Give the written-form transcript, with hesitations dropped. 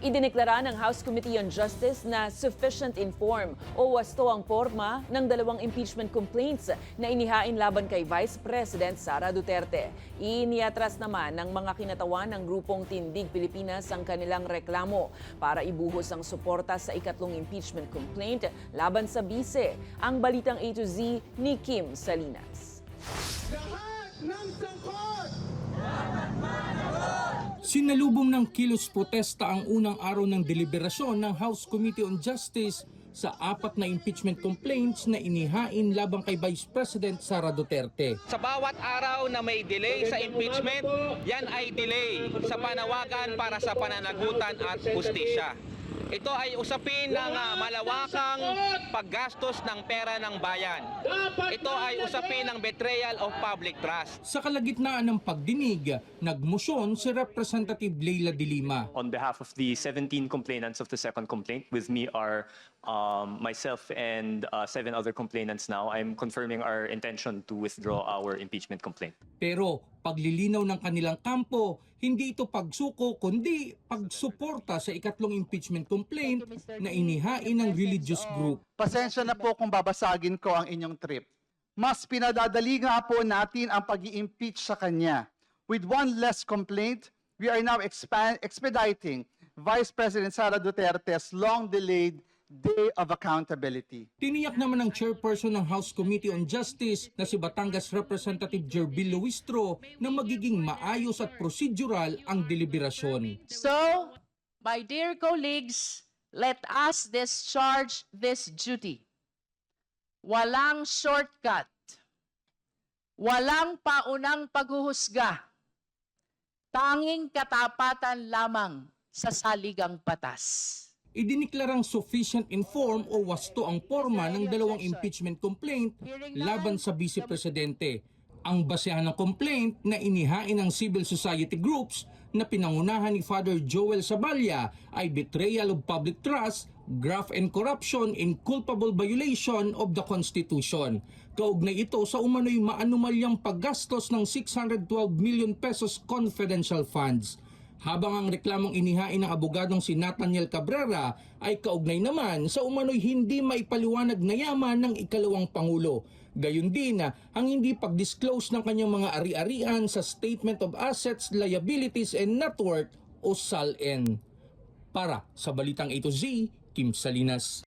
Idineklara ng House Committee on Justice na sufficient inform o wasto ang porma ng dalawang impeachment complaints na inihain laban kay Vice President Sara Duterte. Iniatras naman ng mga kinatawan ng grupong Tindig Pilipinas ang kanilang reklamo para ibuhos ang suporta sa ikatlong impeachment complaint laban sa bise. Ang balitang A to Z ni Kim Salinas. Lahat ng sangkot! Sinalubong ng kilos protesta ang unang araw ng deliberasyon ng House Committee on Justice sa 4 na impeachment complaints na inihain labang kay Vice President Sara Duterte. Sa bawat araw na may delay sa impeachment, yan ay delay sa panawagan para sa pananagutan at hustisya. Ito ay usapin ng malawakang paggastos ng pera ng bayan. Ito ay usapin ng betrayal of public trust. Sa kalagitnaan ng pagdinig, nagmosyon si Representative Leila de Lima. On behalf of the 17 complainants of the second complaint, with me are myself and 7 other complainants now. I'm confirming our intention to withdraw our impeachment complaint. Pero paglilinaw ng kanilang kampo, hindi ito pagsuko kundi pagsuporta sa ikatlong impeachment complaint na inihain ng religious group. Pasensya na po kung babasagin ko ang inyong trip. Mas pinadadali nga po natin ang pag-i-impeach sa kanya. With one less complaint, we are now expediting Vice President Sara Duterte's long-delayed Day of Accountability. Tiniyak naman ng chairperson ng House Committee on Justice na si Batangas Representative Jerbil Luistro na magiging maayos at procedural ang deliberasyon. So, my dear colleagues, let us discharge this duty. Walang shortcut. Walang paunang paghuhusga. Tanging katapatan lamang sa saligang batas. Idiniklarang sufficient inform o wasto ang porma ng dalawang impeachment complaint laban sa Vice Presidente. Ang basehan ng complaint na inihain ng civil society groups na pinangunahan ni Father Joel Saballa ay betrayal of public trust, graft and corruption in culpable violation of the Constitution. Kaugnay ito sa umano'y maanumalyang paggastos ng 612 million pesos confidential funds. Habang ang reklamong inihain ng abogadong si Nathaniel Cabrera ay kaugnay naman sa umano'y hindi maipaliwanag na yaman ng ikalawang Pangulo. Gayon din ang hindi pag-disclose ng kanyang mga ari-arian sa Statement of Assets, Liabilities and Net Worth o SALN. Para sa Balitang A to Z, Kim Salinas.